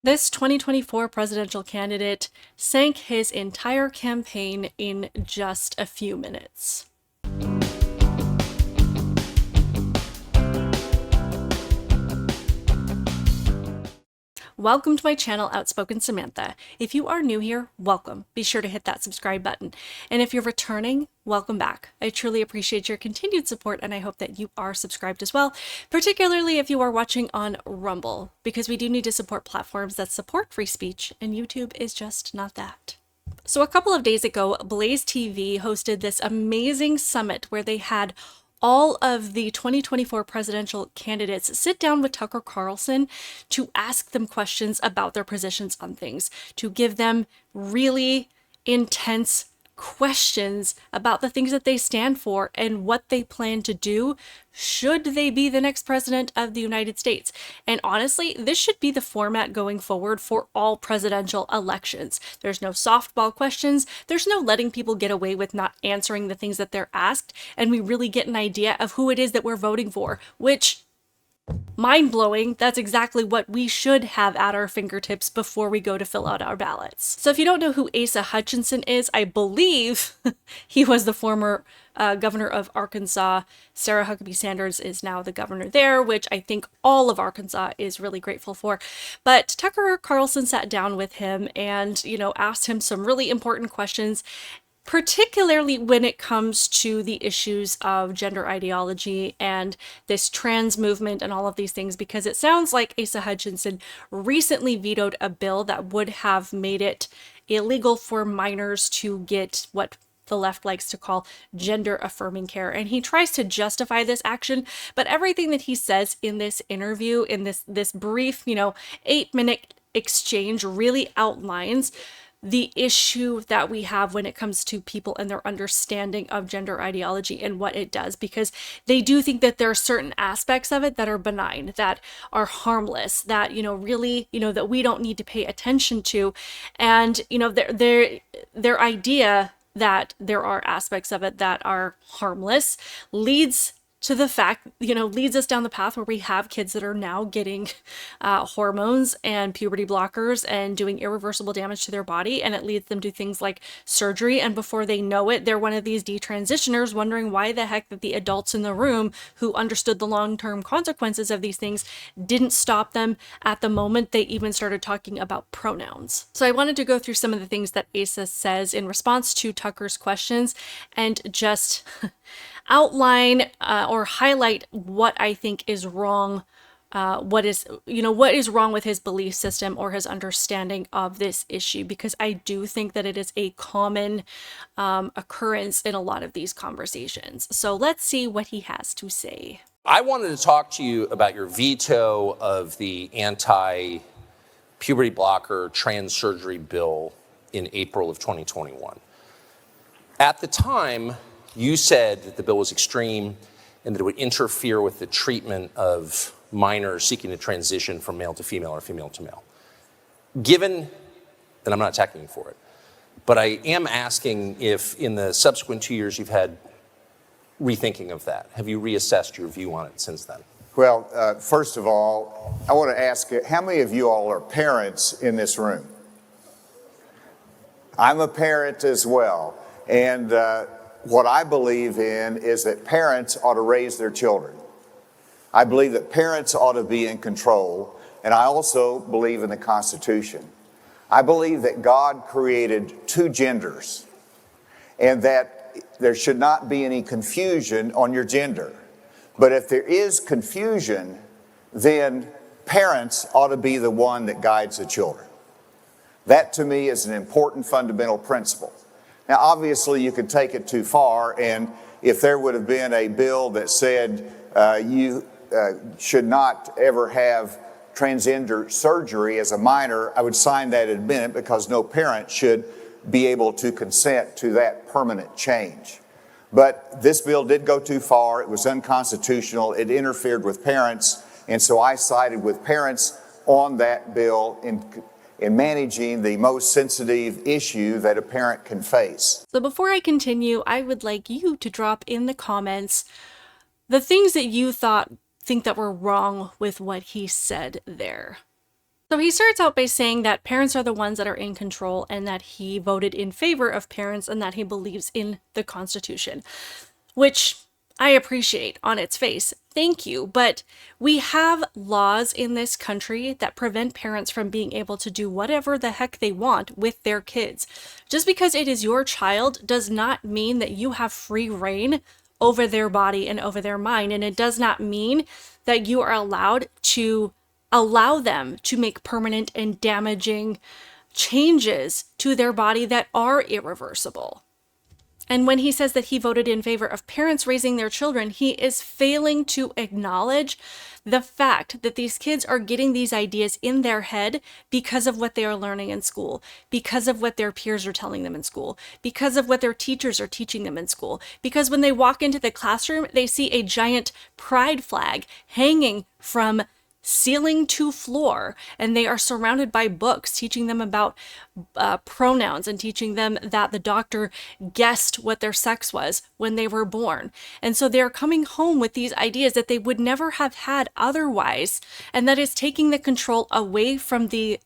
This 2024 presidential candidate sank his entire campaign in just a few minutes. Welcome to my channel, Outspoken Samantha. If you are new here, welcome. Be sure to hit that subscribe button. And if you're returning, welcome back. I truly appreciate your continued support, and I hope that you are subscribed as well, particularly if you are watching on Rumble, because we do need to support platforms that support free speech, and YouTube is just not that. So a couple of days ago, Blaze TV hosted this amazing summit where they had all of the 2024 presidential candidates sit down with Tucker Carlson to ask them questions about their positions on things, to give them really intense questions about the things that they stand for and what they plan to do should they be the next president of the United States. And honestly, this should be the format going forward for all presidential elections. There's no softball questions. There's no letting people get away with not answering the things that they're asked. And we really get an idea of who it is that we're voting for, which, mind-blowing, that's exactly what we should have at our fingertips before we go to fill out our ballots. So if you don't know who Asa Hutchinson is, I believe he was the former governor of Arkansas. Sarah Huckabee Sanders is now the governor there, which I think all of Arkansas is really grateful for. But Tucker Carlson sat down with him and, asked him some really important questions, particularly when it comes to the issues of gender ideology and this trans movement and all of these things, because it sounds like Asa Hutchinson recently vetoed a bill that would have made it illegal for minors to get what the left likes to call gender affirming care. And he tries to justify this action, but everything that he says in this interview, in this brief, 8-minute exchange, really outlines the issue that we have when it comes to people and their understanding of gender ideology and what it does, because they do think that there are certain aspects of it that are benign, that are harmless, that, really, that we don't need to pay attention to. And, their idea that there are aspects of it that are harmless leads to the fact, leads us down the path where we have kids that are now getting hormones and puberty blockers and doing irreversible damage to their body. And it leads them to things like surgery. And before they know it, they're one of these detransitioners wondering why the heck that the adults in the room who understood the long-term consequences of these things didn't stop them at the moment they even started talking about pronouns. So I wanted to go through some of the things that Asa says in response to Tucker's questions and just outline or highlight what I think is wrong, what is wrong with his belief system or his understanding of this issue, because I do think that it is a common occurrence in a lot of these conversations. So let's see what he has to say. I wanted to talk to you about your veto of the anti-puberty blocker trans surgery bill in April of 2021. At the time, you said that the bill was extreme and that it would interfere with the treatment of minors seeking to transition from male to female or female to male. Given, and I'm not attacking you for it, but I am asking if in the subsequent 2 years you've had rethinking of that. Have you reassessed your view on it since then? Well, first of all, I want to ask you, how many of you all are parents in this room? I'm a parent as well. And what I believe in is that parents ought to raise their children. I believe that parents ought to be in control, and I also believe in the Constitution. I believe that God created two genders, and that there should not be any confusion on your gender. But if there is confusion, then parents ought to be the one that guides the children. That, to me, is an important fundamental principle. Now, obviously, you could take it too far, and if there would have been a bill that said you should not ever have transgender surgery as a minor, I would sign that in a minute, because no parent should be able to consent to that permanent change. But this bill did go too far. It was unconstitutional. It interfered with parents, and so I sided with parents on that bill in managing the most sensitive issue that a parent can face. So before I continue, I would like you to drop in the comments the things that you think that were wrong with what he said there. So he starts out by saying that parents are the ones that are in control and that he voted in favor of parents and that he believes in the Constitution, which I appreciate on its face. Thank you. But we have laws in this country that prevent parents from being able to do whatever the heck they want with their kids. Just because it is your child does not mean that you have free reign over their body and over their mind. And it does not mean that you are allowed to allow them to make permanent and damaging changes to their body that are irreversible. And when he says that he voted in favor of parents raising their children, he is failing to acknowledge the fact that these kids are getting these ideas in their head because of what they are learning in school, because of what their peers are telling them in school, because of what their teachers are teaching them in school. Because when they walk into the classroom, they see a giant pride flag hanging from ceiling to floor, and they are surrounded by books teaching them about pronouns and teaching them that the doctor guessed what their sex was when they were born. And so they're coming home with these ideas that they would never have had otherwise, and that is taking the control away from the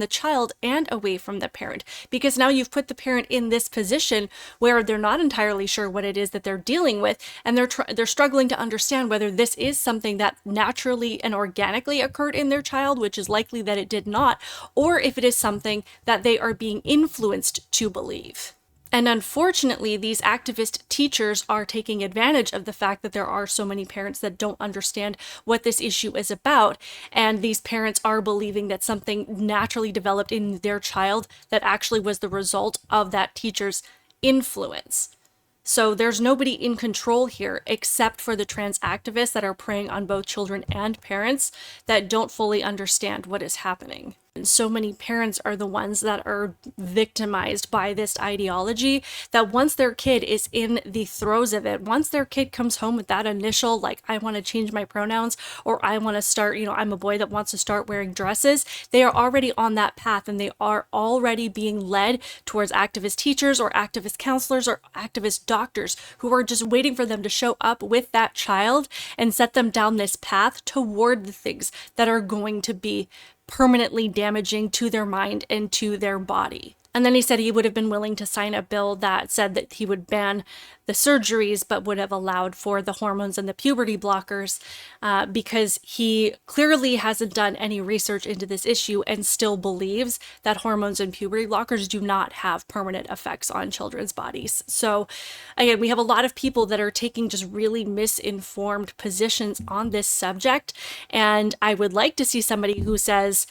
child and away from the parent, because now you've put the parent in this position where they're not entirely sure what it is that they're dealing with, and they're struggling to understand whether this is something that naturally and organically occurred in their child, which is likely that it did not, or if it is something that they are being influenced to believe. And unfortunately, these activist teachers are taking advantage of the fact that there are so many parents that don't understand what this issue is about. And these parents are believing that something naturally developed in their child that actually was the result of that teacher's influence. So there's nobody in control here except for the trans activists that are preying on both children and parents that don't fully understand what is happening. And so many parents are the ones that are victimized by this ideology, that once their kid is in the throes of it, once their kid comes home with that initial, like, I want to change my pronouns, or I want to start, I'm a boy that wants to start wearing dresses, they are already on that path, and they are already being led towards activist teachers or activist counselors or activist doctors who are just waiting for them to show up with that child and set them down this path toward the things that are going to be permanently damaging to their mind and to their body. And then he said he would have been willing to sign a bill that said that he would ban the surgeries, but would have allowed for the hormones and the puberty blockers, because he clearly hasn't done any research into this issue and still believes that hormones and puberty blockers do not have permanent effects on children's bodies. So again, we have a lot of people that are taking just really misinformed positions on this subject. And I would like to see somebody who says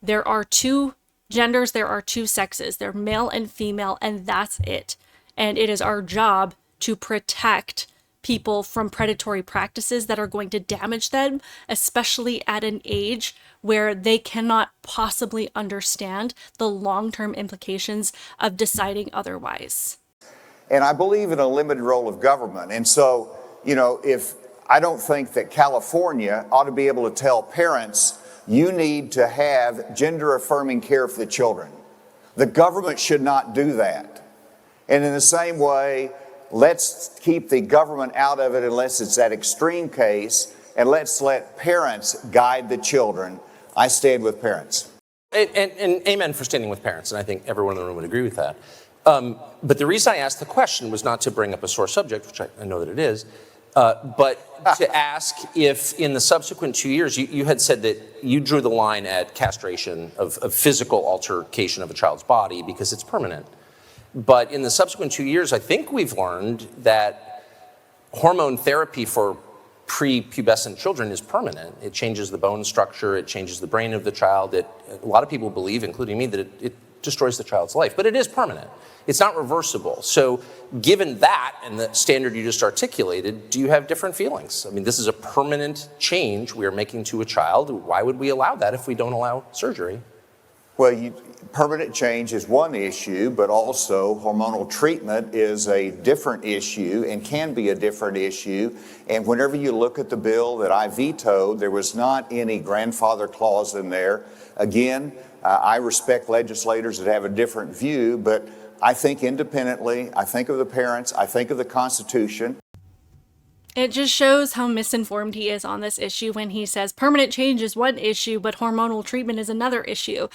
there are two genders, there are two sexes, they're male and female, and that's it. And it is our job to protect people from predatory practices that are going to damage them, especially at an age where they cannot possibly understand the long-term implications of deciding otherwise. And I believe in a limited role of government. And so, if I don't think that California ought to be able to tell parents, you need to have gender-affirming care for the children. The government should not do that. And in the same way, let's keep the government out of it unless it's that extreme case, and let's let parents guide the children. I stand with parents. And amen for standing with parents, and I think everyone in the room would agree with that. But the reason I asked the question was not to bring up a sore subject, which I know that it is, but to ask if in the subsequent 2 years, you had said that you drew the line at castration of physical altercation of a child's body because it's permanent. But in the subsequent 2 years, I think we've learned that hormone therapy for prepubescent children is permanent. It changes the bone structure, it changes the brain of the child. A lot of people believe, including me, that it destroys the child's life, but it is permanent. It's not reversible. So given that and the standard you just articulated, do you have different feelings? I mean, this is a permanent change we are making to a child. Why would we allow that if we don't allow surgery? Well, permanent change is one issue, but also hormonal treatment is a different issue and can be a different issue. And whenever you look at the bill that I vetoed, there was not any grandfather clause in there. Again, I respect legislators that have a different view, but I think independently, I think of the parents, I think of the Constitution. It just shows how misinformed he is on this issue when he says permanent change is one issue, but hormonal treatment is another issue.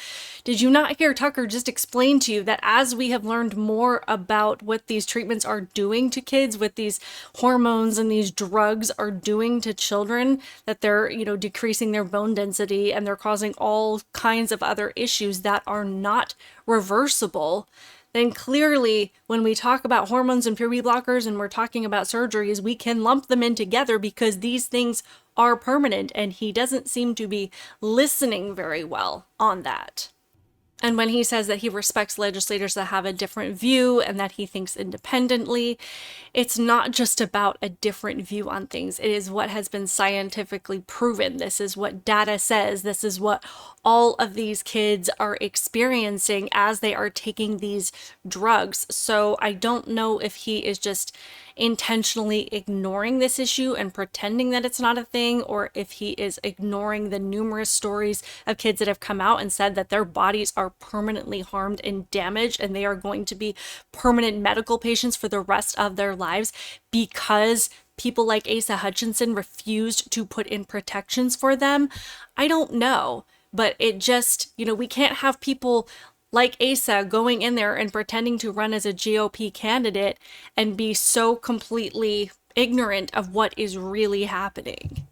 Did you not hear Tucker just explain to you that as we have learned more about what these treatments are doing to kids, what these hormones and these drugs are doing to children, that they're, decreasing their bone density and they're causing all kinds of other issues that are not reversible, then clearly when we talk about hormones and puberty blockers and we're talking about surgeries, we can lump them in together because these things are permanent, and he doesn't seem to be listening very well on that. And when he says that he respects legislators that have a different view and that he thinks independently, it's not just about a different view on things. It is what has been scientifically proven. This is what data says. This is what all of these kids are experiencing as they are taking these drugs. So I don't know if he is just intentionally ignoring this issue and pretending that it's not a thing, or if he is ignoring the numerous stories of kids that have come out and said that their bodies are permanently harmed and damaged and they are going to be permanent medical patients for the rest of their lives because people like Asa Hutchinson refused to put in protections for them. I don't know, but it just, we can't have people like Asa going in there and pretending to run as a GOP candidate and be so completely ignorant of what is really happening.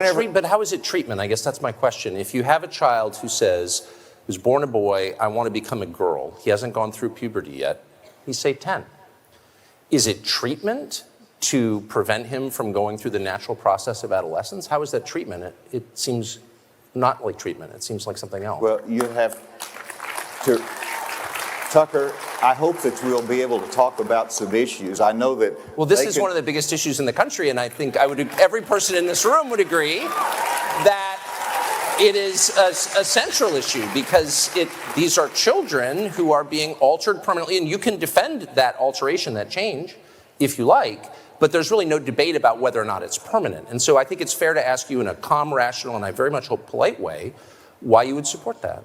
But how is it treatment? I guess that's my question. If you have a child who says, who's born a boy, I want to become a girl, he hasn't gone through puberty yet, he's say 10. Is it treatment to prevent him from going through the natural process of adolescence? How is that treatment? It seems not like treatment. It seems like something else. Well, you have to, Tucker, I hope that we'll be able to talk about some issues. I know that. Well, this is one of the biggest issues in the country, and I think every person in this room would agree that it is a central issue because these are children who are being altered permanently, and you can defend that alteration, that change, if you like, but there's really no debate about whether or not it's permanent. And so I think it's fair to ask you in a calm, rational, and I very much hope polite way, why you would support that.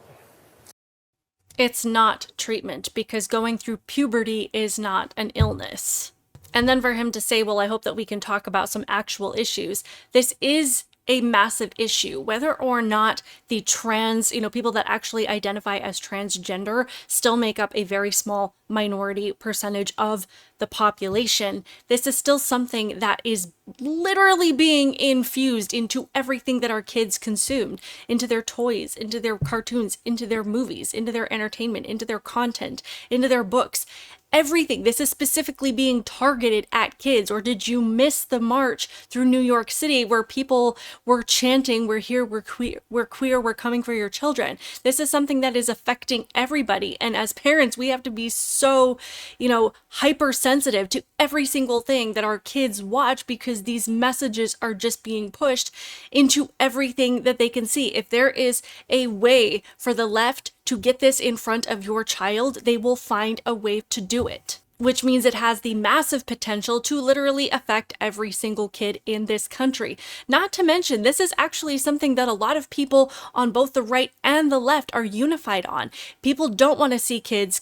It's not treatment because going through puberty is not an illness. And then for him to say, well, I hope that we can talk about some actual issues. This is a massive issue, whether or not the trans, people that actually identify as transgender still make up a very small minority percentage of the population. This is still something that is literally being infused into everything that our kids consume, into their toys, into their cartoons, into their movies, into their entertainment, into their content, into their books. Everything. This is specifically being targeted at kids. Or did you miss the march through New York City where people were chanting, we're here, we're queer, we're coming for your children? This is something that is affecting everybody. And as parents, we have to be so, hypersensitive to every single thing that our kids watch because these messages are just being pushed into everything that they can see. If there is a way for the left to get this in front of your child, they will find a way to do it, which means it has the massive potential to literally affect every single kid in this country. Not to mention, this is actually something that a lot of people on both the right and the left are unified on. People don't want to see kids,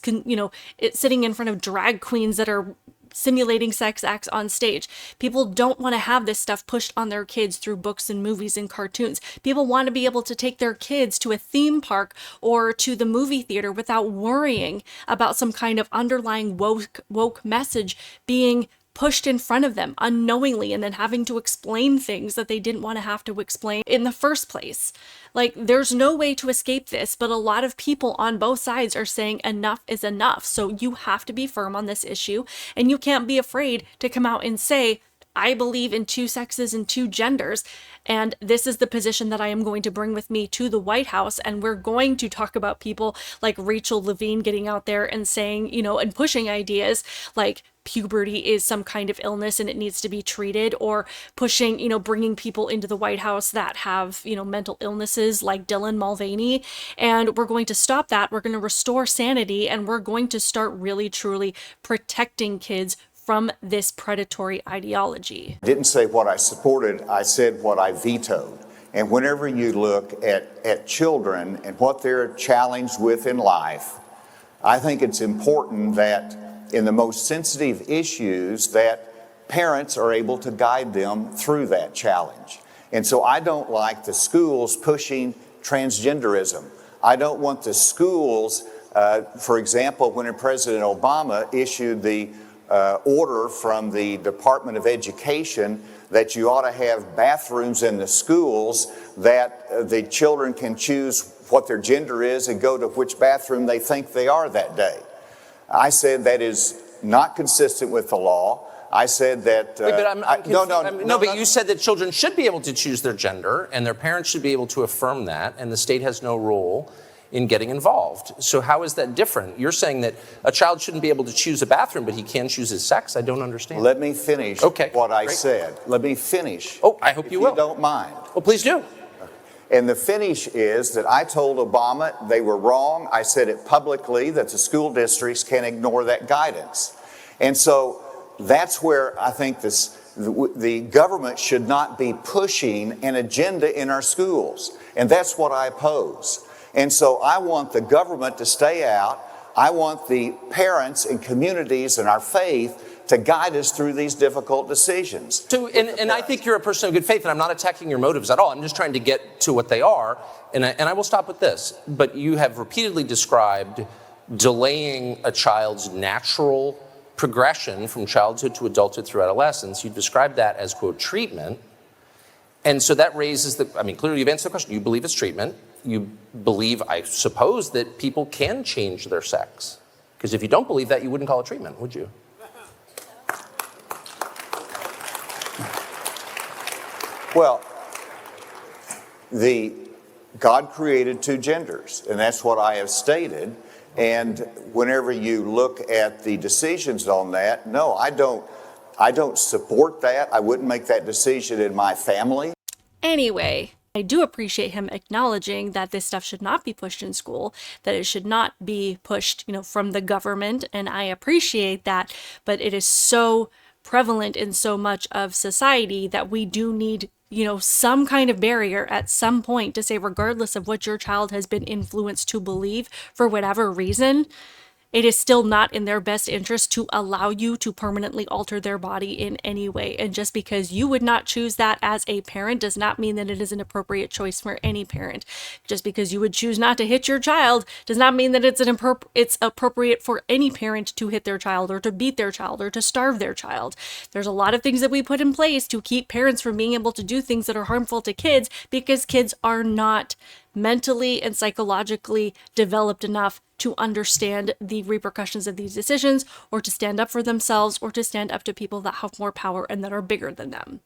sitting in front of drag queens that are simulating sex acts on stage. People don't want to have this stuff pushed on their kids through books and movies and cartoons. People want to be able to take their kids to a theme park or to the movie theater without worrying about some kind of underlying woke message being pushed in front of them unknowingly and then having to explain things that they didn't want to have to explain in the first place. Like, there's no way to escape this, but a lot of people on both sides are saying enough is enough. So you have to be firm on this issue, and you can't be afraid to come out and say, I believe in two sexes and two genders, and this is the position that I am going to bring with me to the White House. And we're going to talk about people like Rachel Levine getting out there and saying, and pushing ideas like puberty is some kind of illness and it needs to be treated, or pushing, bringing people into the White House that have, mental illnesses like Dylan Mulvaney. And we're going to stop that. We're going to restore sanity, and we're going to start really, truly protecting kids from this predatory ideology. I didn't say what I supported, I said what I vetoed. And whenever you look at children and what they're challenged with in life, I think it's important that in the most sensitive issues that parents are able to guide them through that challenge. And so I don't like the schools pushing transgenderism. I don't want the schools, for example, when President Obama issued the order from the Department of Education that you ought to have bathrooms in the schools that the children can choose what their gender is and go to which bathroom they think they are that day. I said that is not consistent with the law. I said that... Wait, but but you said that children should be able to choose their gender and their parents should be able to affirm that, and the state has no role in getting involved. So how is that different? You're saying that a child shouldn't be able to choose a bathroom, but he can choose his sex? I don't understand. Let me finish what I said. Let me finish. Oh, I hope you will. If you don't mind. Well, please do. And the finish is that I told Obama they were wrong. I said it publicly that the school districts can ignore that guidance. And so that's where I think the government should not be pushing an agenda in our schools. And that's what I oppose. And so I want the government to stay out. I want the parents and communities and our faith to guide us through these difficult decisions. And I think you're a person of good faith, and I'm not attacking your motives at all. I'm just trying to get to what they are. And I will stop with this. But you have repeatedly described delaying a child's natural progression from childhood to adulthood through adolescence. You described that as, quote, treatment. And so that raises clearly you've answered the question. You believe it's treatment. You believe, I suppose, that people can change their sex. Because if you don't believe that, you wouldn't call it treatment, would you? Well, God created two genders, and that's what I have stated. And whenever you look at the decisions on that, no, I don't support that. I wouldn't make that decision in my family. Anyway, I do appreciate him acknowledging that this stuff should not be pushed in school, that it should not be pushed, from the government, and I appreciate that, but it is so prevalent in so much of society that we do need some kind of barrier at some point to say, regardless of what your child has been influenced to believe for whatever reason, it is still not in their best interest to allow you to permanently alter their body in any way. And just because you would not choose that as a parent does not mean that it is an appropriate choice for any parent. Just because you would choose not to hit your child does not mean that it's appropriate for any parent to hit their child or to beat their child or to starve their child. There's a lot of things that we put in place to keep parents from being able to do things that are harmful to kids because kids are not mentally and psychologically developed enough to understand the repercussions of these decisions, or to stand up for themselves, or to stand up to people that have more power and that are bigger than them.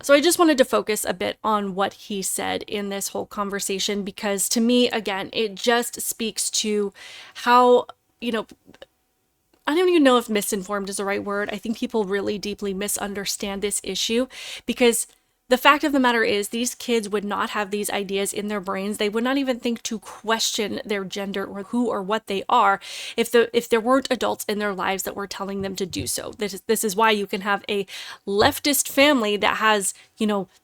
So I just wanted to focus a bit on what he said in this whole conversation, because to me, again, it just speaks to how, I don't even know if misinformed is the right word. I think people really deeply misunderstand this issue, because the fact of the matter is these kids would not have these ideas in their brains. They would not even think to question their gender or who or what they are if there weren't adults in their lives that were telling them to do so. This is why you can have a leftist family that has,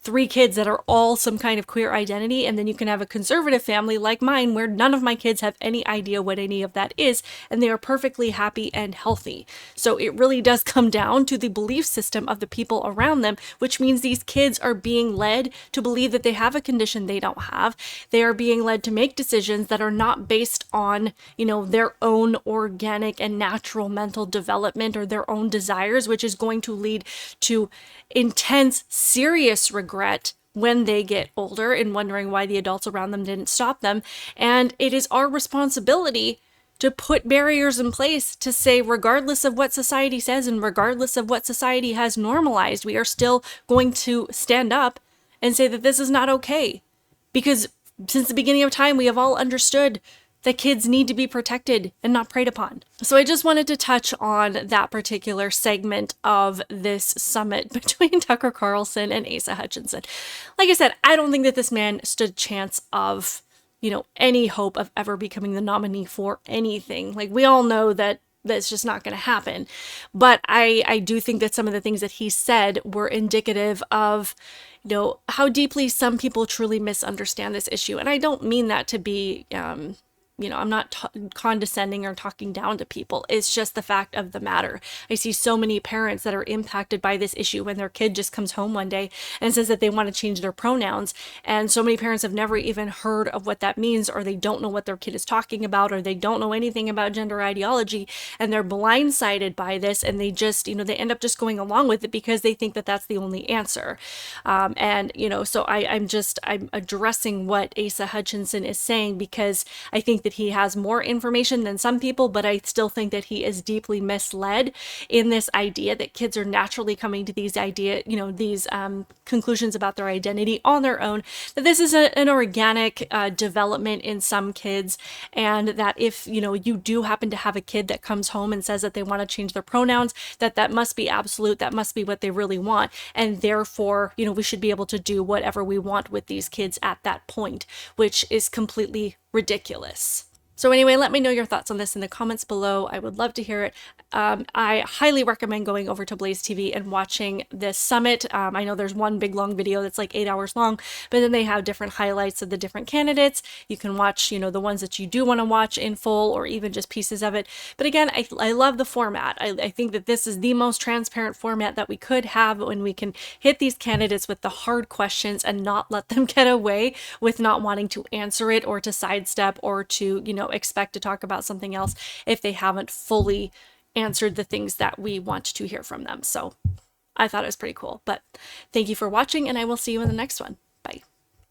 3 kids that are all some kind of queer identity, and then you can have a conservative family like mine where none of my kids have any idea what any of that is, and they are perfectly happy and healthy. So it really does come down to the belief system of the people around them, which means these kids are being led to believe that they have a condition they don't have. They are being led to make decisions that are not based on, their own organic and natural mental development or their own desires, which is going to lead to intense, serious regret when they get older and wondering why the adults around them didn't stop them. And it is our responsibility to put barriers in place to say, regardless of what society says and regardless of what society has normalized, we are still going to stand up and say that this is not okay. Because since the beginning of time, we have all understood that kids need to be protected and not preyed upon. So I just wanted to touch on that particular segment of this summit between Tucker Carlson and Asa Hutchinson. Like I said, I don't think that this man stood a chance of any hope of ever becoming the nominee for anything. Like, we all know that that's just not going to happen. But I do think that some of the things that he said were indicative of, how deeply some people truly misunderstand this issue. And I don't mean that to be I'm not condescending or talking down to people. It's just the fact of the matter. I see so many parents that are impacted by this issue when their kid just comes home one day and says that they want to change their pronouns. And so many parents have never even heard of what that means, or they don't know what their kid is talking about, or they don't know anything about gender ideology, and they're blindsided by this, and they just, they end up just going along with it because they think that that's the only answer. So I'm addressing what Asa Hutchinson is saying, because I think that he has more information than some people, but I still think that he is deeply misled in this idea that kids are naturally coming to these conclusions about their identity on their own, that this is an organic development in some kids, and that if, you do happen to have a kid that comes home and says that they want to change their pronouns, that must be absolute, that must be what they really want, and therefore, we should be able to do whatever we want with these kids at that point, which is completely ridiculous. So anyway, let me know your thoughts on this in the comments below. I would love to hear it. I highly recommend going over to Blaze TV and watching this summit. I know there's one big long video that's like 8 hours long, but then they have different highlights of the different candidates. You can watch, the ones that you do want to watch in full, or even just pieces of it. But again, I love the format. I think that this is the most transparent format that we could have, when we can hit these candidates with the hard questions and not let them get away with not wanting to answer it, or to sidestep, or to, expect to talk about something else if they haven't fully answered the things that we want to hear from them. So I thought it was pretty cool. But thank you for watching, and I will see you in the next one.